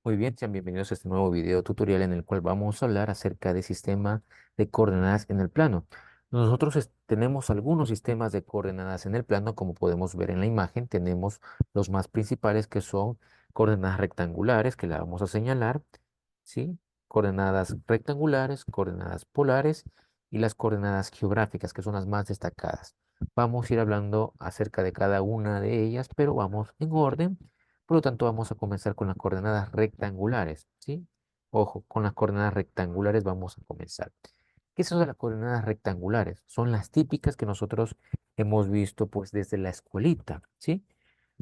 Muy bien, sean bienvenidos a este nuevo video tutorial en el cual vamos a hablar acerca del sistema de coordenadas en el plano. Nosotros tenemos algunos sistemas de coordenadas en el plano, como podemos ver en la imagen. Tenemos los más principales que son coordenadas rectangulares, que la vamos a señalar, ¿sí? Coordenadas rectangulares, coordenadas polares y las coordenadas geográficas, que son las más destacadas. Vamos a ir hablando acerca de cada una de ellas, pero vamos en orden. Por lo tanto, vamos a comenzar con las coordenadas rectangulares, ¿sí? Ojo, con las coordenadas rectangulares vamos a comenzar. ¿Qué son las coordenadas rectangulares? Son las típicas que nosotros hemos visto pues desde la escuelita, ¿sí?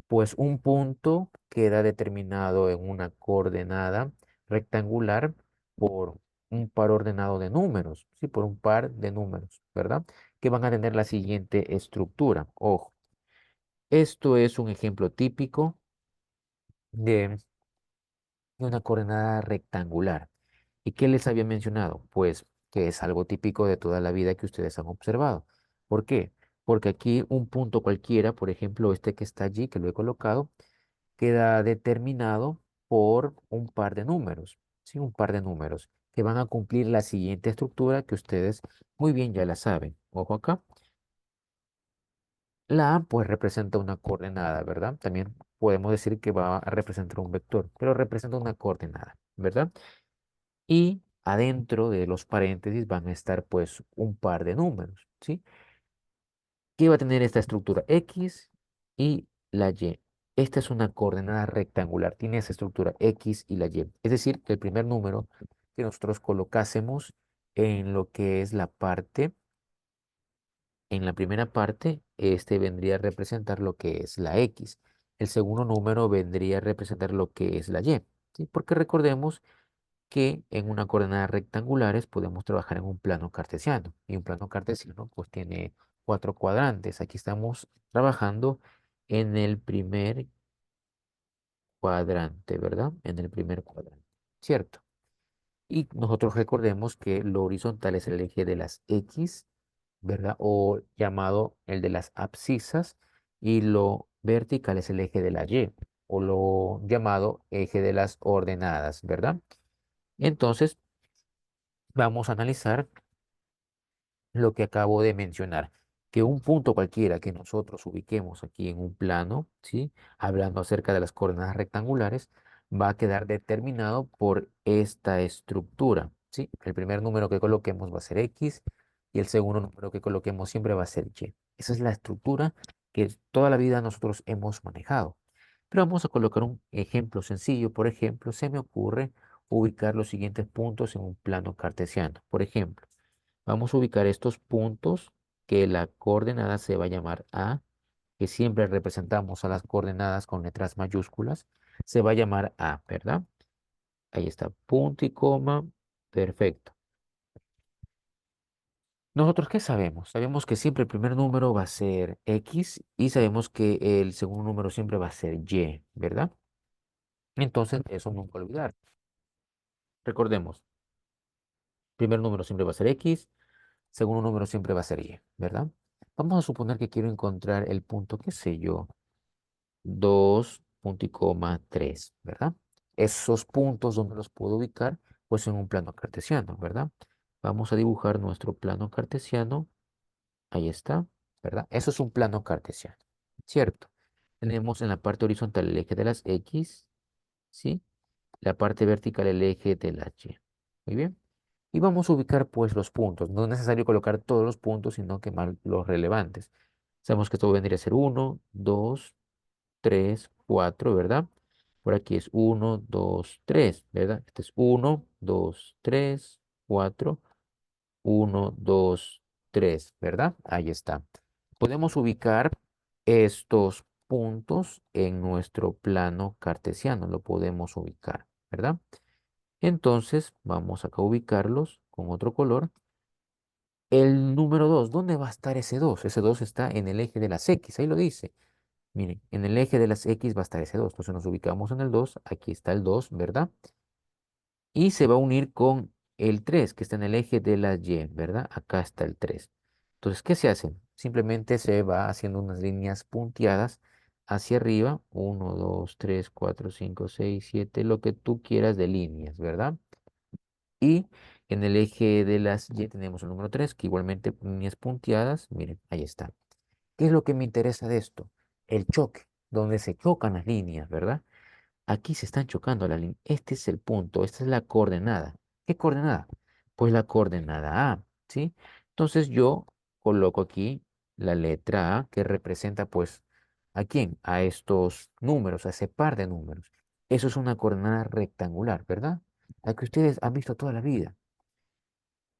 Pues un punto queda determinado en una coordenada rectangular por un par ordenado de números, ¿sí? Por un par de números, ¿verdad? Que van a tener la siguiente estructura. Ojo, esto es un ejemplo típico de una coordenada rectangular. ¿Y qué les había mencionado? Pues que es algo típico de toda la vida que ustedes han observado. ¿Por qué? Porque aquí un punto cualquiera, por ejemplo, este que está allí, que lo he colocado, queda determinado por un par de números, ¿sí? Un par de números que van a cumplir la siguiente estructura que ustedes muy bien ya la saben. Ojo acá. La A pues representa una coordenada, ¿verdad? También podemos decir que va a representar un vector, pero representa una coordenada, ¿verdad? Y adentro de los paréntesis van a estar pues un par de números, ¿sí? ¿Qué va a tener esta estructura? X y la Y. Esta es una coordenada rectangular, tiene esa estructura X y la Y. Es decir, que el primer número que nosotros colocásemos en lo que es la parte, en la primera parte, este vendría a representar lo que es la X. El segundo número vendría a representar lo que es la Y, ¿sí? Porque recordemos que en una coordenada rectangulares podemos trabajar en un plano cartesiano. Y un plano cartesiano pues tiene cuatro cuadrantes. Aquí estamos trabajando en el primer cuadrante, ¿verdad? En el primer cuadrante, ¿cierto? Y nosotros recordemos que lo horizontal es el eje de las X, ¿verdad? O llamado el de las abscisas. Y lo vertical es el eje de la Y, o lo llamado eje de las ordenadas, ¿verdad? Entonces, vamos a analizar lo que acabo de mencionar, que un punto cualquiera que nosotros ubiquemos aquí en un plano, ¿sí? Hablando acerca de las coordenadas rectangulares, va a quedar determinado por esta estructura, ¿sí? El primer número que coloquemos va a ser X y el segundo número que coloquemos siempre va a ser Y. Esa es la estructura que toda la vida nosotros hemos manejado. Pero vamos a colocar un ejemplo sencillo. Por ejemplo, se me ocurre ubicar los siguientes puntos en un plano cartesiano. Por ejemplo, vamos a ubicar estos puntos que la coordenada se va a llamar A, que siempre representamos a las coordenadas con letras mayúsculas, se va a llamar A, ¿verdad? Ahí está, punto y coma, perfecto. ¿Nosotros qué sabemos? Sabemos que siempre el primer número va a ser X y sabemos que el segundo número siempre va a ser Y, ¿verdad? Entonces, eso nunca olvidar. Recordemos, primer número siempre va a ser X, segundo número siempre va a ser Y, ¿verdad? Vamos a suponer que quiero encontrar el punto, qué sé yo, 2 punto y coma 3, ¿verdad? Esos puntos donde los puedo ubicar, pues en un plano cartesiano, ¿verdad? Vamos a dibujar nuestro plano cartesiano. Ahí está, ¿verdad? Eso es un plano cartesiano, ¿cierto? Tenemos en la parte horizontal el eje de las X, ¿sí? La parte vertical el eje de la Y. Muy bien. Y vamos a ubicar pues los puntos. No es necesario colocar todos los puntos, sino que más los relevantes. Sabemos que esto vendría a ser uno, 2, 3, 4, ¿verdad? Por aquí es uno, 2, 3, ¿verdad? Este es uno, 2, 3, 4, uno, 2, 3, ¿verdad? Ahí está. Podemos ubicar estos puntos en nuestro plano cartesiano. Lo podemos ubicar, ¿verdad? Entonces, vamos acá a ubicarlos con otro color. El número 2, ¿dónde va a estar ese 2? Ese 2 está en el eje de las X, ahí lo dice. Miren, en el eje de las X va a estar ese 2. Entonces nos ubicamos en el 2. Aquí está el 2, ¿verdad? Y se va a unir con el 3 que está en el eje de las Y, ¿verdad? Acá está el 3. Entonces, ¿qué se hace? Simplemente se va haciendo unas líneas punteadas hacia arriba, uno, 2, 3, 4, 5, 6, 7, lo que tú quieras de líneas, ¿verdad? Y en el eje de las Y tenemos el número 3, que igualmente líneas punteadas, miren, ahí está. ¿Qué es lo que me interesa de esto? El choque, donde se chocan las líneas, ¿verdad? Aquí se están chocando las líneas. Este es el punto, esta es la coordenada. ¿Qué coordenada? Pues la coordenada A, ¿sí? Entonces yo coloco aquí la letra A que representa pues ¿a quién? A estos números, a ese par de números. Eso es una coordenada rectangular, ¿verdad? La que ustedes han visto toda la vida.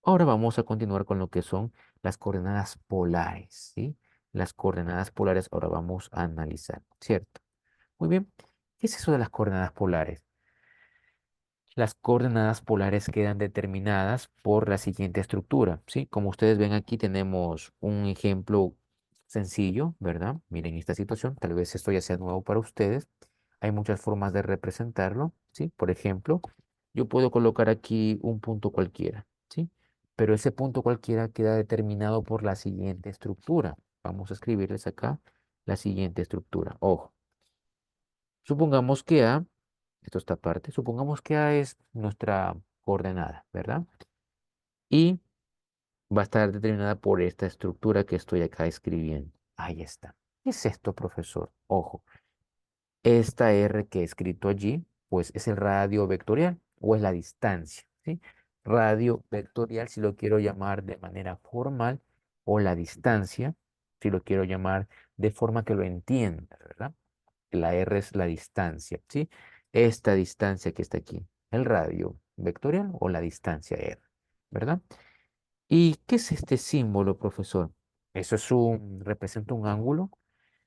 Ahora vamos a continuar con lo que son las coordenadas polares, ¿sí? Las coordenadas polares ahora vamos a analizar, ¿cierto? Muy bien. ¿Qué es eso de las coordenadas polares? Las coordenadas polares quedan determinadas por la siguiente estructura, ¿sí? Como ustedes ven aquí tenemos un ejemplo sencillo, ¿verdad? Miren esta situación, tal vez esto ya sea nuevo para ustedes. Hay muchas formas de representarlo, ¿sí? Por ejemplo, yo puedo colocar aquí un punto cualquiera, ¿sí? Pero ese punto cualquiera queda determinado por la siguiente estructura. Vamos a escribirles acá la siguiente estructura. Ojo, supongamos que A, esto está aparte, supongamos que A es nuestra coordenada, ¿verdad? Y va a estar determinada por esta estructura que estoy acá escribiendo. Ahí está. ¿Qué es esto, profesor? Ojo, esta R que he escrito allí, pues es el radio vectorial o es la distancia, ¿sí? Radio vectorial, si lo quiero llamar de manera formal, o la distancia, si lo quiero llamar de forma que lo entienda, ¿verdad? La R es la distancia, ¿sí? Esta distancia que está aquí, el radio vectorial o la distancia R, ¿verdad? ¿Y qué es este símbolo, profesor? Eso es representa un ángulo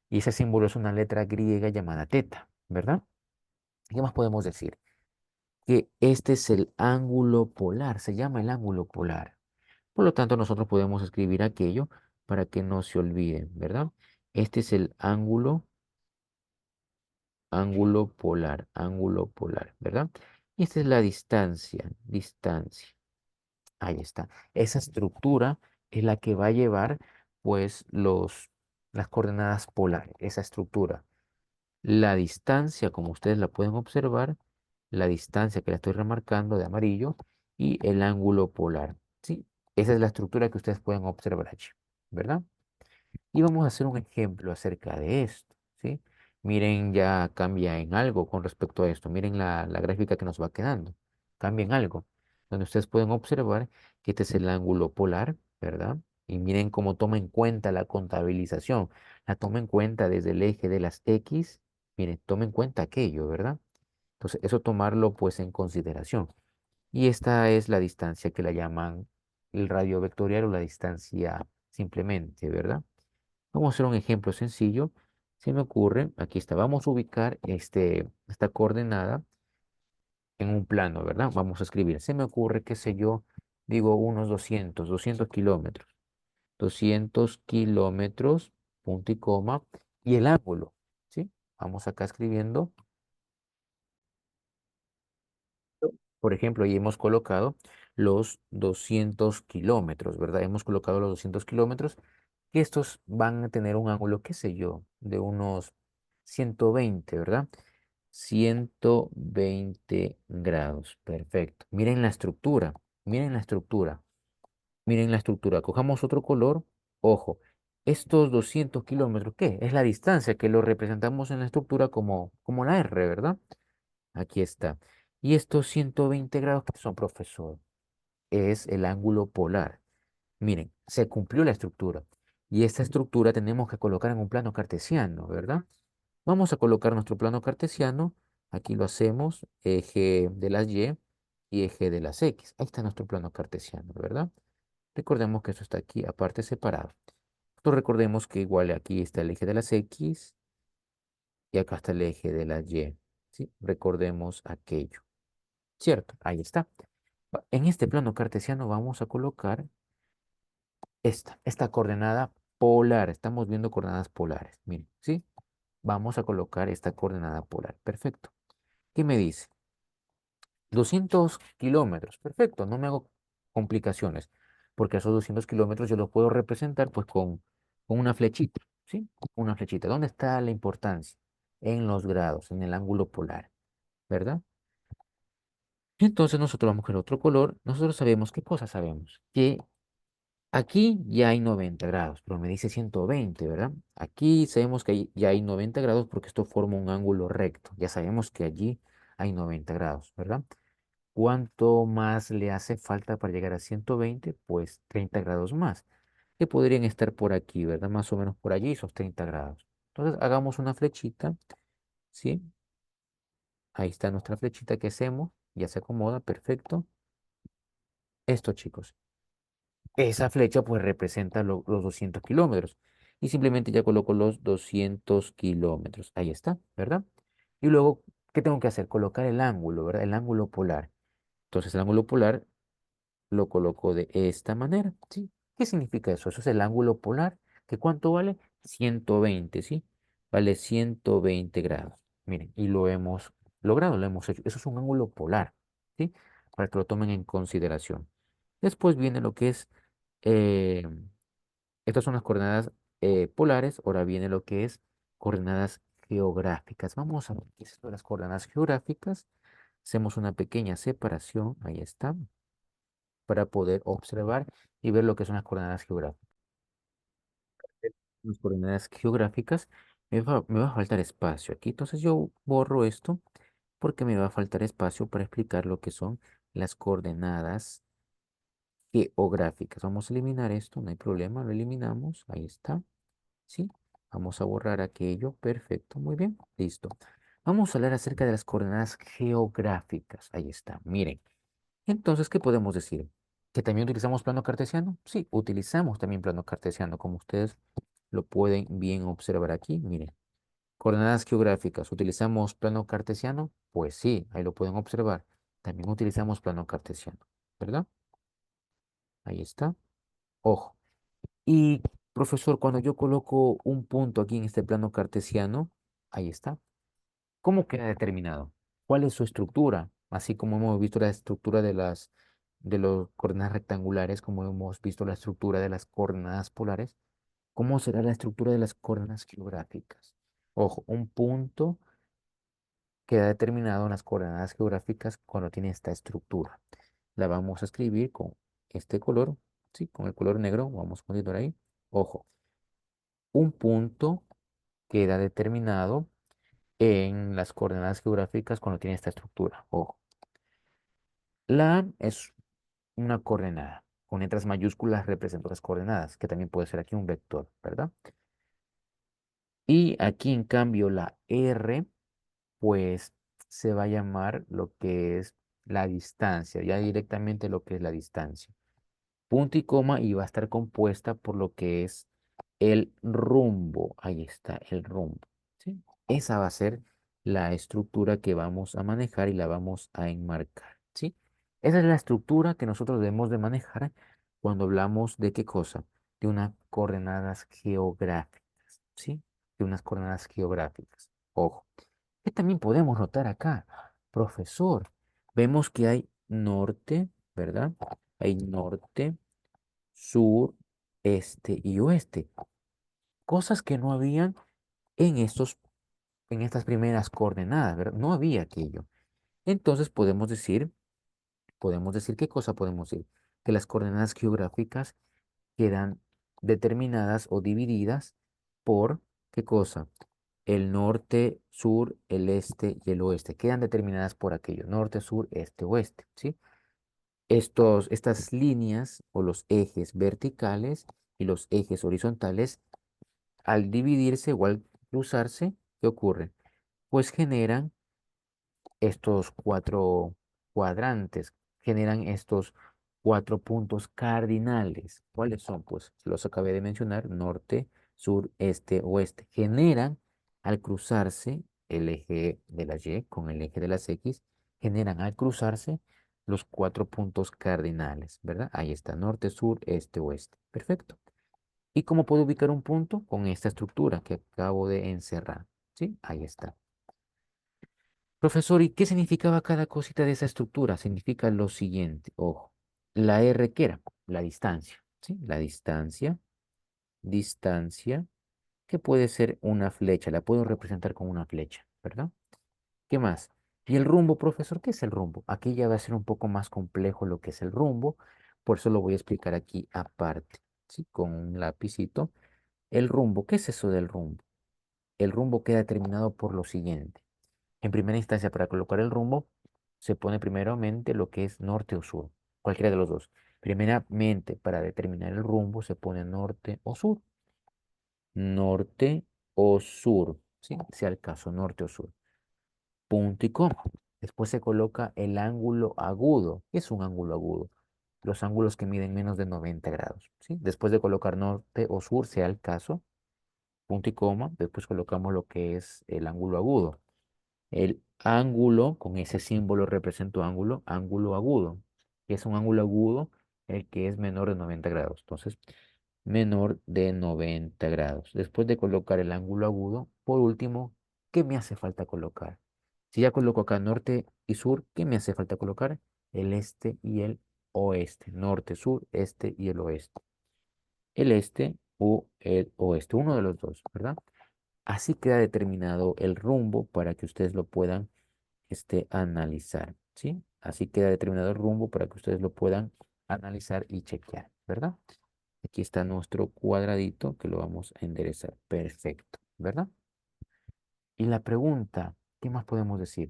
y ese símbolo es una letra griega llamada teta, ¿verdad? ¿Qué más podemos decir? Que este es el ángulo polar, se llama el ángulo polar. Por lo tanto, nosotros podemos escribir aquello para que no se olviden, ¿verdad? Este es el ángulo polar, ¿verdad? Y esta es la distancia. Ahí está. Esa estructura es la que va a llevar, pues, las coordenadas polares, esa estructura. La distancia, como ustedes la pueden observar, la distancia que la estoy remarcando de amarillo y el ángulo polar, ¿sí? Esa es la estructura que ustedes pueden observar allí, ¿verdad? Y vamos a hacer un ejemplo acerca de esto, ¿sí? Miren, ya cambia en algo con respecto a esto. Miren la gráfica que nos va quedando. Cambia en algo. Donde ustedes pueden observar que este es el ángulo polar, ¿verdad? Y miren cómo toma en cuenta la contabilización. La toma en cuenta desde el eje de las X. Miren, toma en cuenta aquello, ¿verdad? Entonces, eso tomarlo pues en consideración. Y esta es la distancia que la llaman el radio vectorial o la distancia simplemente, ¿verdad? Vamos a hacer un ejemplo sencillo. Se me ocurre, aquí está, vamos a ubicar esta coordenada en un plano, ¿verdad? Vamos a escribir. Se me ocurre, qué sé yo, digo unos 200 kilómetros. 200 kilómetros, punto y coma, y el ángulo, ¿sí? Vamos acá escribiendo. Por ejemplo, ahí hemos colocado los 200 kilómetros, ¿verdad? Hemos colocado los 200 kilómetros y estos van a tener un ángulo, qué sé yo, de unos 120, ¿verdad? 120 grados, perfecto. Miren la estructura, miren la estructura, miren la estructura. Cojamos otro color, ojo, estos 200 kilómetros, ¿qué? Es la distancia que lo representamos en la estructura como la R, ¿verdad? Aquí está. Y estos 120 grados que son, profesor, es el ángulo polar. Miren, se cumplió la estructura. Y esta estructura tenemos que colocar en un plano cartesiano, ¿verdad? Vamos a colocar nuestro plano cartesiano. Aquí lo hacemos, eje de las y eje de las X. Ahí está nuestro plano cartesiano, ¿verdad? Recordemos que eso está aquí, aparte separado. Entonces recordemos que igual aquí está el eje de las X y acá está el eje de las Y. ¿Sí? Recordemos aquello. ¿Cierto? Ahí está. En este plano cartesiano vamos a colocar esta coordenada polar. Estamos viendo coordenadas polares. Miren, ¿sí? Vamos a colocar esta coordenada polar. Perfecto. ¿Qué me dice? 200 kilómetros. Perfecto. No me hago complicaciones. Porque esos 200 kilómetros yo los puedo representar pues con una flechita. ¿sí? Una flechita. ¿Dónde está la importancia? En los grados, en el ángulo polar, ¿verdad? Entonces nosotros vamos con otro color. Nosotros sabemos, ¿qué cosa sabemos? Que aquí ya hay 90 grados, pero me dice 120, ¿verdad? Aquí sabemos que ya hay 90 grados porque esto forma un ángulo recto. Ya sabemos que allí hay 90 grados, ¿verdad? ¿Cuánto más le hace falta para llegar a 120? Pues 30 grados más, que podrían estar por aquí, ¿verdad? Más o menos por allí, esos 30 grados. Entonces hagamos una flechita, ¿sí? Ahí está nuestra flechita que hacemos, ya se acomoda, perfecto. Esto, chicos. Esa flecha pues representa los 200 kilómetros. Y simplemente ya coloco los 200 kilómetros. Ahí está, ¿verdad? Y luego, ¿qué tengo que hacer? Colocar el ángulo, ¿verdad? El ángulo polar. Entonces el ángulo polar lo coloco de esta manera, ¿sí? ¿Qué significa eso? Eso es el ángulo polar. ¿Que cuánto vale? 120, ¿sí? Vale 120 grados. Miren, y lo hemos logrado, lo hemos hecho. Eso es un ángulo polar, ¿sí? Para que lo tomen en consideración. Después viene lo que es, eh, estas son las coordenadas polares, ahora viene lo que es coordenadas geográficas. Vamos a ver qué es esto de las coordenadas geográficas. Hacemos una pequeña separación, ahí está, para poder observar y ver lo que son las coordenadas geográficas. Las coordenadas geográficas, me va a faltar espacio aquí, entonces yo borro esto porque me va a faltar espacio para explicar lo que son las coordenadas geográficas. Vamos a eliminar esto, no hay problema, lo eliminamos, ahí está, ¿sí? Vamos a borrar aquello, perfecto, muy bien, listo. Vamos a hablar acerca de las coordenadas geográficas, ahí está, miren. Entonces, ¿qué podemos decir? ¿Que también utilizamos plano cartesiano? Sí, utilizamos también plano cartesiano, como ustedes lo pueden bien observar aquí. Miren, coordenadas geográficas, ¿utilizamos plano cartesiano? Pues sí, ahí lo pueden observar. También utilizamos plano cartesiano, ¿verdad? Ahí está. Ojo. Y, profesor, cuando yo coloco un punto aquí en este plano cartesiano, ahí está. ¿Cómo queda determinado? ¿Cuál es su estructura? Así como hemos visto la estructura de los coordenadas rectangulares, como hemos visto la estructura de las coordenadas polares, ¿cómo será la estructura de las coordenadas geográficas? Ojo, un punto queda determinado en las coordenadas geográficas cuando tiene esta estructura. La vamos a escribir con este color, ¿sí? Con el color negro, vamos a ponerlo ahí. Ojo, un punto queda determinado en las coordenadas geográficas cuando tiene esta estructura. Ojo. La A es una coordenada. Con letras mayúsculas represento las coordenadas, que también puede ser aquí un vector, ¿verdad? Y aquí, en cambio, la R, pues se va a llamar lo que es la distancia, ya directamente lo que es la distancia. Punto y coma y va a estar compuesta por lo que es el rumbo. Ahí está, el rumbo. ¿Sí? Esa va a ser la estructura que vamos a manejar y la vamos a enmarcar. ¿Sí? Esa es la estructura que nosotros debemos de manejar cuando hablamos de qué cosa, de unas coordenadas geográficas. ¿Sí? De unas coordenadas geográficas. Ojo, ¿qué también podemos notar acá? Profesor, vemos que hay norte, ¿verdad? Hay norte, sur, este y oeste. Cosas que no habían en en estas primeras coordenadas, ¿verdad? No había aquello. Entonces podemos decir, ¿qué cosa podemos decir? Que las coordenadas geográficas quedan determinadas o divididas por, ¿qué cosa? El norte, sur, el este y el oeste. Quedan determinadas por aquello. Norte, sur, este, oeste, ¿sí? Estas líneas o los ejes verticales y los ejes horizontales, al dividirse o al cruzarse, ¿qué ocurre? Pues generan estos cuatro cuadrantes, generan estos cuatro puntos cardinales. ¿Cuáles son? Pues los acabé de mencionar, norte, sur, este, oeste. Generan, al cruzarse el eje de la Y con el eje de las X, generan al cruzarse los cuatro puntos cardinales, ¿verdad? Ahí está, norte, sur, este, oeste. Perfecto. ¿Y cómo puedo ubicar un punto? Con esta estructura que acabo de encerrar. ¿Sí? Ahí está. Profesor, ¿y qué significaba cada cosita de esa estructura? Significa lo siguiente, ojo, la R que era la distancia, ¿sí? La distancia, distancia, que puede ser una flecha, la puedo representar con una flecha, ¿verdad? ¿Qué más? Y el rumbo, profesor, ¿qué es el rumbo? Aquí ya va a ser un poco más complejo lo que es el rumbo, por eso lo voy a explicar aquí aparte, ¿sí? Con un lapicito. El rumbo, ¿qué es eso del rumbo? El rumbo queda determinado por lo siguiente. En primera instancia, para colocar el rumbo, se pone primeramente lo que es norte o sur, cualquiera de los dos. Primeramente, para determinar el rumbo, se pone norte o sur. Norte o sur, ¿sí? Sea el caso, norte o sur. Punto y coma. Después se coloca el ángulo agudo. ¿Qué es un ángulo agudo? Los ángulos que miden menos de 90 grados, ¿sí? Después de colocar norte o sur, sea el caso, punto y coma, después colocamos lo que es el ángulo agudo. El ángulo, con ese símbolo represento ángulo, ángulo agudo. Que es un ángulo agudo el que es menor de 90 grados. Entonces, menor de 90 grados. Después de colocar el ángulo agudo, por último, ¿qué me hace falta colocar? Si ya coloco acá norte y sur, ¿qué me hace falta colocar? El este y el oeste. Norte, sur, este y el oeste. El este o el oeste, uno de los dos, ¿verdad? Así queda determinado el rumbo para que ustedes lo puedan analizar, ¿sí? Así queda determinado el rumbo para que ustedes lo puedan analizar y chequear, ¿verdad? Aquí está nuestro cuadradito que lo vamos a enderezar. Perfecto, ¿verdad? Y la pregunta, ¿qué más podemos decir?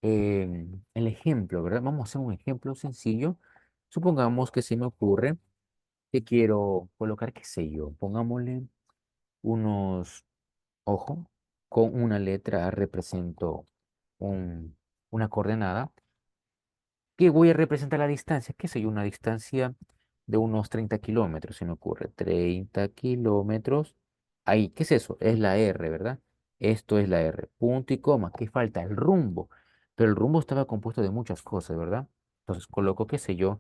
El ejemplo, ¿verdad? Vamos a hacer un ejemplo sencillo. Supongamos que se me ocurre que quiero colocar, qué sé yo, pongámosle unos ojos con una letra represento una coordenada que voy a representar la distancia, qué sé yo, una distancia de unos 30 kilómetros, se me ocurre, 30 kilómetros. Ahí, ¿qué es eso? Es la R, ¿verdad? Esto es la R, punto y coma, ¿qué falta? El rumbo, pero el rumbo estaba compuesto de muchas cosas, ¿verdad? Entonces coloco, qué sé yo,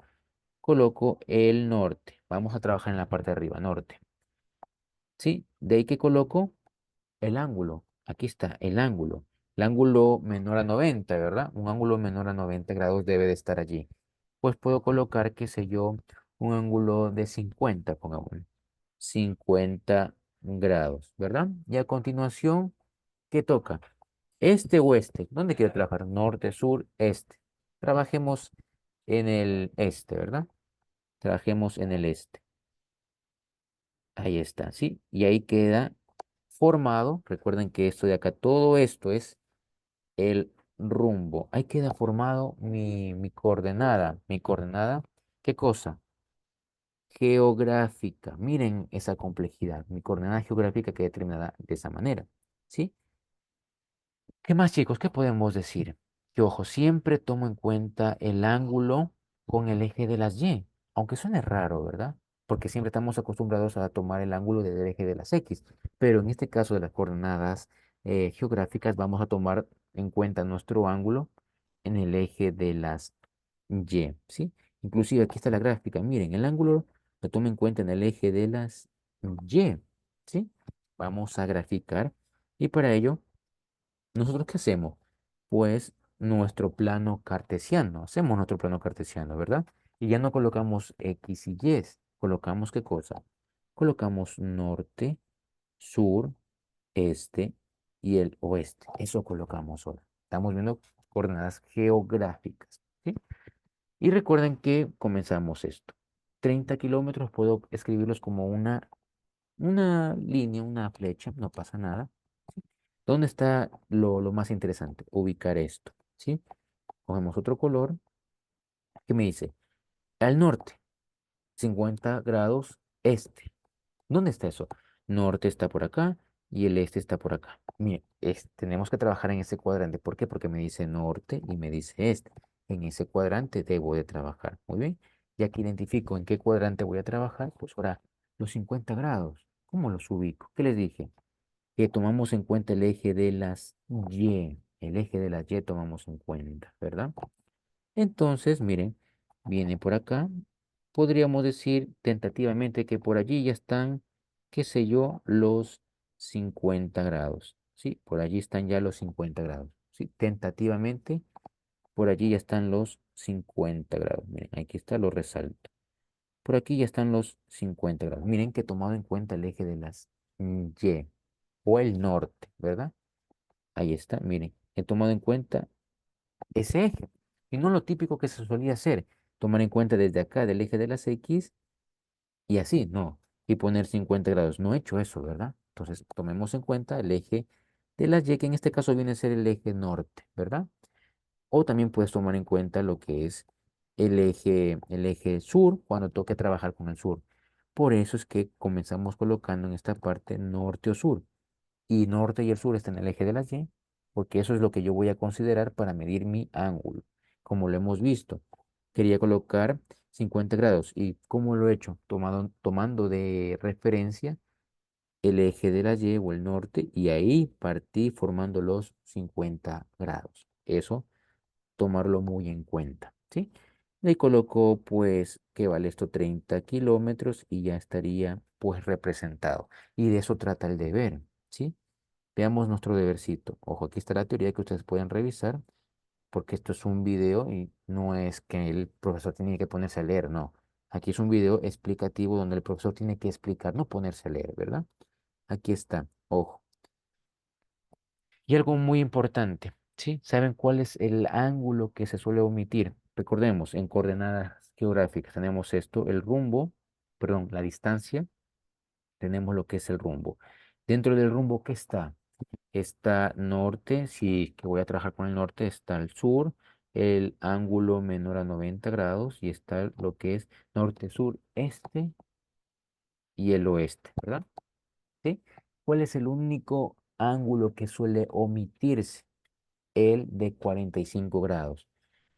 coloco el norte, vamos a trabajar en la parte de arriba, norte, ¿sí? De ahí que coloco el ángulo, aquí está, el ángulo. El ángulo menor a 90, ¿verdad? Un ángulo menor a 90 grados debe de estar allí. Pues puedo colocar, qué sé yo, un ángulo de 50, pongámosle. 50 grados, ¿verdad? Y a continuación, ¿qué toca? Este o este. ¿Dónde quiero trabajar? Norte, sur, este. Trabajemos en el este, ¿verdad? Trabajemos en el este. Ahí está, ¿sí? Y ahí queda formado. Recuerden que esto de acá, todo esto es el rumbo. Ahí queda formado mi coordenada. Mi coordenada, ¿qué cosa? Geográfica. Miren esa complejidad. Mi coordenada geográfica queda determinada de esa manera, ¿sí? ¿Qué más, chicos? ¿Qué podemos decir? Que, ojo, siempre tomo en cuenta el ángulo con el eje de las Y, aunque suene raro, ¿verdad? Porque siempre estamos acostumbrados a tomar el ángulo del eje de las X, pero en este caso de las coordenadas geográficas vamos a tomar en cuenta nuestro ángulo en el eje de las Y, ¿sí? Inclusive aquí está la gráfica, miren, el ángulo lo tomo en cuenta en el eje de las Y, ¿sí? Vamos a graficar y para ello ¿nosotros qué hacemos? Pues nuestro plano cartesiano, hacemos nuestro plano cartesiano, ¿verdad? Y ya no colocamos X y Y, colocamos ¿qué cosa? Colocamos norte, sur, este y el oeste. Eso colocamos ahora. Estamos viendo coordenadas geográficas, ¿sí? Y recuerden que comenzamos esto. 30 kilómetros puedo escribirlos como una línea, una flecha, no pasa nada. ¿Dónde está lo más interesante? Ubicar esto, ¿sí? Cogemos otro color que me dice, al norte, 50 grados este. ¿Dónde está eso? Norte está por acá y el este está por acá. Mire, tenemos que trabajar en ese cuadrante. ¿Por qué? Porque me dice norte y me dice este. En ese cuadrante debo de trabajar. Muy bien. Ya que identifico en qué cuadrante voy a trabajar, pues ahora los 50 grados. ¿Cómo los ubico? ¿Qué les dije? Que tomamos en cuenta el eje de las Y. El eje de las Y tomamos en cuenta, ¿verdad? Entonces, miren, viene por acá. Podríamos decir tentativamente que por allí ya están, qué sé yo, los 50 grados. Sí, por allí están ya los 50 grados. Sí, tentativamente, por allí ya están los 50 grados. Miren, aquí está, lo resalto. Por aquí ya están los 50 grados. Miren que he tomado en cuenta el eje de las Y o el norte, ¿verdad? Ahí está, miren, he tomado en cuenta ese eje y no lo típico que se solía hacer, tomar en cuenta desde acá del eje de las X y así, no, y poner 50 grados. No he hecho eso, ¿verdad? Entonces, tomemos en cuenta el eje de las Y, que en este caso viene a ser el eje norte, ¿verdad? O también puedes tomar en cuenta lo que es el eje sur cuando toque trabajar con el sur. Por eso es que comenzamos colocando en esta parte norte o sur. Y norte y el sur están en el eje de las Y, porque eso es lo que yo voy a considerar para medir mi ángulo. Como lo hemos visto, quería colocar 50 grados. ¿Y cómo lo he hecho? Tomando de referencia el eje de la Y o el norte y ahí partí formando los 50 grados. Eso tomarlo muy en cuenta, ¿sí? Le coloco pues que vale esto 30 kilómetros y ya estaría pues representado. Y de eso trata el deber, ¿sí? Veamos nuestro debercito. Ojo, aquí está la teoría que ustedes pueden revisar porque esto es un video y no es que el profesor tiene que ponerse a leer, no. Aquí es un video explicativo donde el profesor tiene que explicar, no ponerse a leer, ¿verdad? Aquí está, ojo. Y algo muy importante, ¿sí? ¿Saben cuál es el ángulo que se suele omitir? Recordemos, en coordenadas geográficas tenemos esto, el rumbo, perdón, la distancia, tenemos lo que es el rumbo. Dentro del rumbo, ¿qué está? Está norte, si que voy a trabajar con el norte, está el sur, el ángulo menor a 90 grados y está lo que es norte, sur, este y el oeste, ¿verdad? ¿Sí? ¿Cuál es el único ángulo que suele omitirse? El de 45 grados.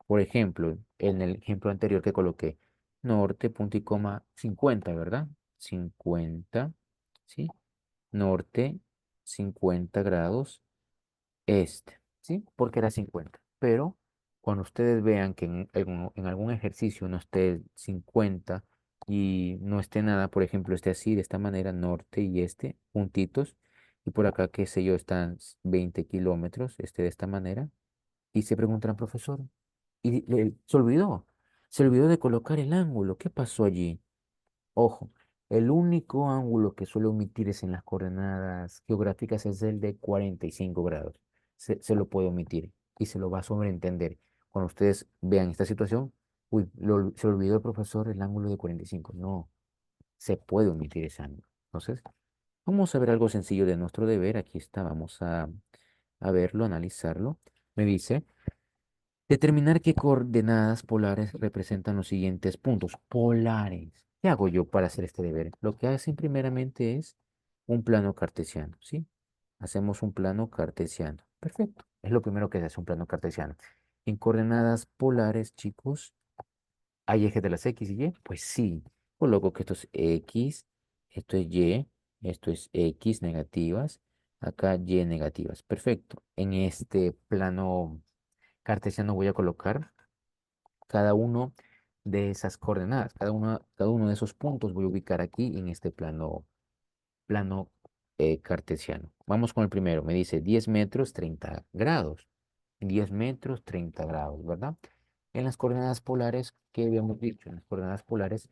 Por ejemplo, en el ejemplo anterior que coloqué, norte, punto y coma, 50, ¿verdad? 50, ¿sí? Norte, 50 grados, este, ¿sí? Porque era 50. Pero cuando ustedes vean que en algún ejercicio no esté 50 y no esté nada, por ejemplo, esté así, de esta manera, norte y este, puntitos, y por acá, qué sé yo, están 20 kilómetros, este de esta manera, y se preguntan, profesor, y se olvidó de colocar el ángulo, ¿qué pasó allí? Ojo, el único ángulo que suele omitirse en las coordenadas geográficas es el de 45 grados. Se lo puede omitir y se lo va a sobreentender. Cuando ustedes vean esta situación, uy, se olvidó el profesor el ángulo de 45. No, se puede omitir ese ángulo. Entonces, vamos a ver algo sencillo de nuestro deber. Aquí está, vamos a verlo, analizarlo. Me dice. Determinar qué coordenadas polares representan los siguientes puntos. Polares. ¿Qué hago yo para hacer este deber? Lo que hacen primeramente es un plano cartesiano, ¿sí? Hacemos un plano cartesiano. Perfecto. Es lo primero que se hace, un plano cartesiano. En coordenadas polares, chicos, ¿hay ejes de las X y Y? Pues sí. Coloco que esto es X, esto es Y, esto es X negativas, acá Y negativas. Perfecto. En este plano cartesiano voy a colocar cada uno de esas coordenadas, cada uno de esos puntos voy a ubicar aquí en este plano cartesiano. Vamos con el primero, me dice 10 metros, 30 grados. 10 metros, 30 grados, ¿verdad? En las coordenadas polares, ¿qué habíamos dicho? En las coordenadas polares,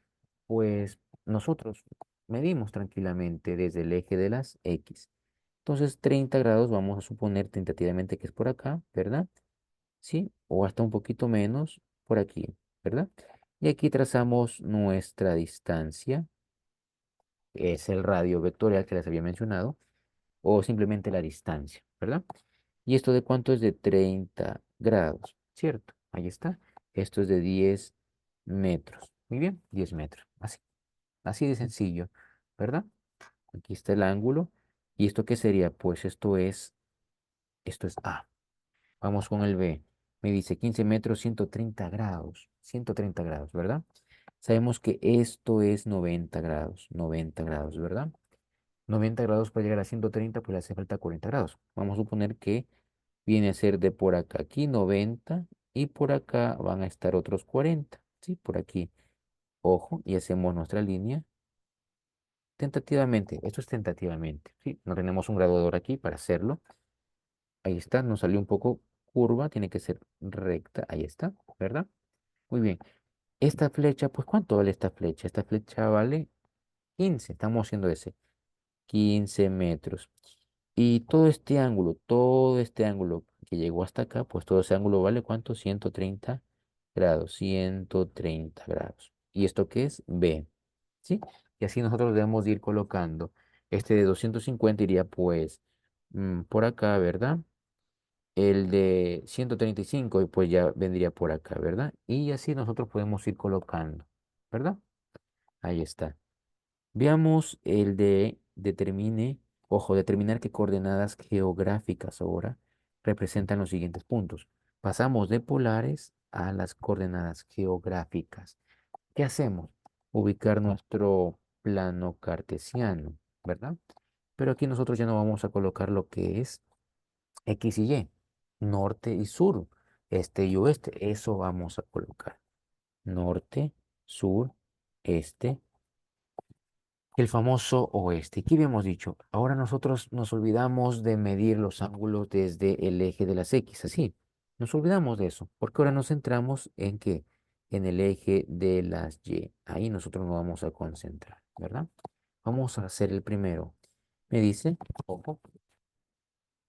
pues nosotros medimos tranquilamente desde el eje de las X. Entonces, 30 grados vamos a suponer tentativamente que es por acá, ¿verdad? ¿Sí? O hasta un poquito menos por aquí, ¿verdad? Y aquí trazamos nuestra distancia, que es el radio vectorial que les había mencionado, o simplemente la distancia, ¿verdad? ¿Y esto de cuánto es? De 30 grados, ¿cierto? Ahí está. Esto es de 10 metros. Muy bien, 10 metros. Así de sencillo, ¿verdad? Aquí está el ángulo. ¿Y esto qué sería? Pues esto es A. Vamos con el B. Me dice 15 metros, 130 grados. 130 grados, ¿verdad? Sabemos que esto es 90 grados, ¿verdad? 90 grados para llegar a 130, pues le hace falta 40 grados. Vamos a suponer que viene a ser de por acá aquí 90 y por acá van a estar otros 40, ¿sí? Por aquí, ojo, y hacemos nuestra línea tentativamente. Esto es tentativamente, ¿sí? No tenemos un graduador aquí para hacerlo. Ahí está, nos salió un poco curva, tiene que ser recta, ahí está, ¿verdad? Muy bien. Esta flecha, pues ¿cuánto vale esta flecha? Esta flecha vale 15, estamos haciendo ese. 15 metros. Y todo este ángulo que llegó hasta acá, pues todo ese ángulo vale ¿cuánto? 130 grados, 130 grados. ¿Y esto qué es? B, ¿sí? Y así nosotros debemos ir colocando. Este de 250 iría pues por acá, ¿verdad? El de 135 y pues ya vendría por acá, ¿verdad? Y así nosotros podemos ir colocando, ¿verdad? Ahí está. Veamos el de determinar qué coordenadas geográficas ahora representan los siguientes puntos. Pasamos de polares a las coordenadas geográficas. ¿Qué hacemos? Ubicar nuestro plano cartesiano, ¿verdad? Pero aquí nosotros ya no vamos a colocar lo que es X y Y, norte y sur, este y oeste. Eso vamos a colocar. Norte, sur, este, el famoso oeste. ¿Qué habíamos dicho? Ahora nosotros nos olvidamos de medir los ángulos desde el eje de las X, así. Nos olvidamos de eso, porque ahora nos centramos en qué, en el eje de las Y. Ahí nosotros nos vamos a concentrar, ¿verdad? Vamos a hacer el primero. Me dice, ojo,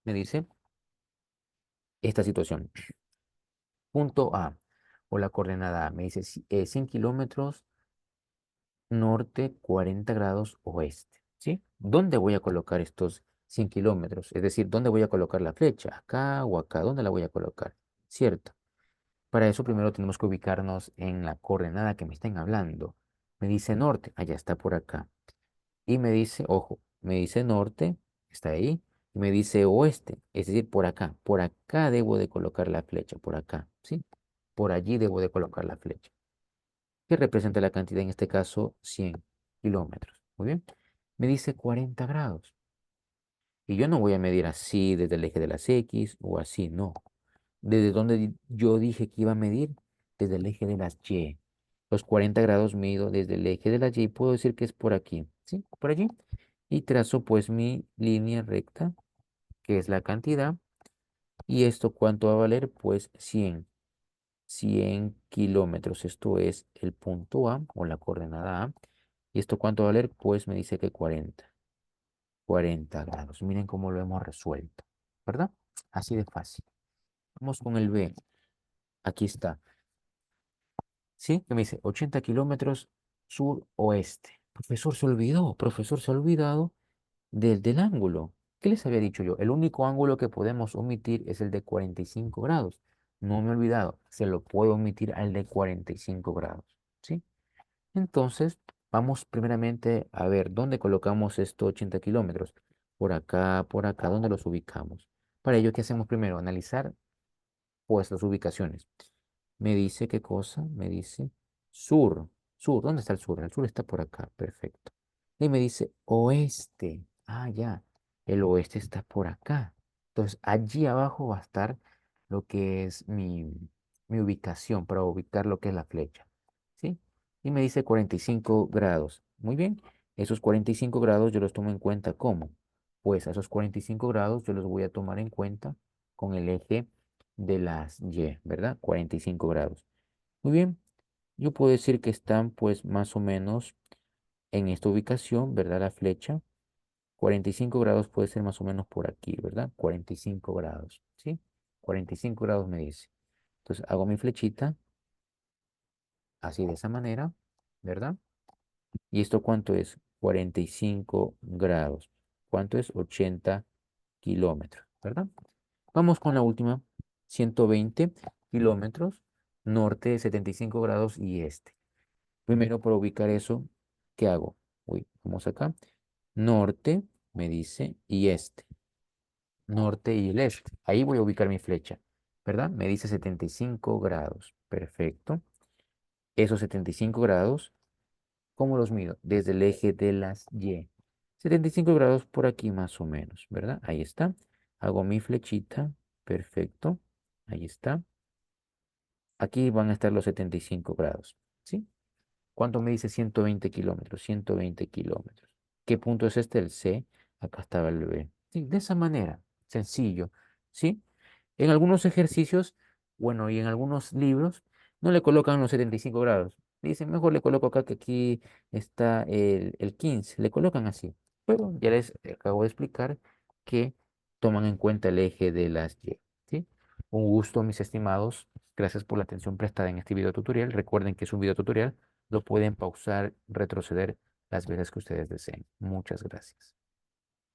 me dice esta situación. Punto A, o la coordenada A, me dice 100 kilómetros norte, 40 grados oeste, ¿sí? ¿Dónde voy a colocar estos 100 kilómetros? Es decir, ¿dónde voy a colocar la flecha? ¿Acá o acá? ¿Dónde la voy a colocar? ¿Cierto? Para eso primero tenemos que ubicarnos en la coordenada que me estén hablando. Me dice norte, allá está por acá. Y me dice, ojo, me dice norte, está ahí. Y me dice oeste, es decir, por acá. Por acá debo de colocar la flecha, por acá, ¿sí? Por allí debo de colocar la flecha, que representa la cantidad, en este caso, 100 kilómetros. Muy bien. Me dice 40 grados. Y yo no voy a medir así desde el eje de las X o así, no. ¿Desde donde yo dije que iba a medir? Desde el eje de las Y. Los 40 grados mido desde el eje de las Y. Puedo decir que es por aquí, ¿sí? Por allí. Y trazo pues mi línea recta, que es la cantidad. ¿Y esto cuánto va a valer? Pues 100 kilómetros. Esto es el punto A o la coordenada A. ¿Y esto cuánto va a valer? Pues me dice que 40 grados. Miren cómo lo hemos resuelto, ¿verdad? Así de fácil. Vamos con el B. Aquí está. ¿Sí? Que me dice 80 kilómetros sur-oeste. Profesor, se ha olvidado del ángulo. ¿Qué les había dicho yo? El único ángulo que podemos omitir es el de 45 grados. No me he olvidado, se lo puedo omitir al de 45 grados. ¿Sí? Entonces, vamos primeramente a ver dónde colocamos estos 80 kilómetros. Por acá, ¿dónde los ubicamos? Para ello, ¿qué hacemos primero? Analizar pues las ubicaciones. Me dice qué cosa, me dice sur. Sur, ¿dónde está el sur? El sur está por acá, perfecto. Y me dice oeste. Ah, ya, el oeste está por acá. Entonces, allí abajo va a estar lo que es mi ubicación para ubicar lo que es la flecha. ¿Sí? Y me dice 45 grados. Muy bien, esos 45 grados yo los tomo en cuenta ¿cómo? Pues a esos 45 grados yo los voy a tomar en cuenta con el eje de las Y, ¿verdad? 45 grados. Muy bien, yo puedo decir que están pues más o menos en esta ubicación, ¿verdad? La flecha. 45 grados puede ser más o menos por aquí, ¿verdad? 45 grados, ¿sí? 45 grados me dice. Entonces hago mi flechita así de esa manera, ¿verdad? ¿Y esto cuánto es? 45 grados. ¿Cuánto es? 80 kilómetros, ¿verdad? Vamos con la última. 120 kilómetros, norte, 75 grados y este. Primero, para ubicar eso, ¿qué hago? Uy, vamos acá. Norte, me dice, y este. Norte y el este. Ahí voy a ubicar mi flecha, ¿verdad? Me dice 75 grados. Perfecto. Esos 75 grados, ¿cómo los mido? Desde el eje de las Y. 75 grados por aquí más o menos, ¿verdad? Ahí está. Hago mi flechita. Perfecto. Ahí está. Aquí van a estar los 75 grados, ¿sí? ¿Cuánto me dice 120 kilómetros? 120 kilómetros. ¿Qué punto es este? El C. Acá estaba el B. Sí, de esa manera, sencillo, ¿sí? En algunos ejercicios, bueno, y en algunos libros, no le colocan los 75 grados. Dicen, mejor le coloco acá que aquí está el 15. Le colocan así. pero ya les acabo de explicar que toman en cuenta el eje de las Y, ¿sí? Un gusto, mis estimados. Gracias por la atención prestada en este video tutorial. Recuerden que es un video tutorial. Lo pueden pausar, retroceder las veces que ustedes deseen. Muchas gracias.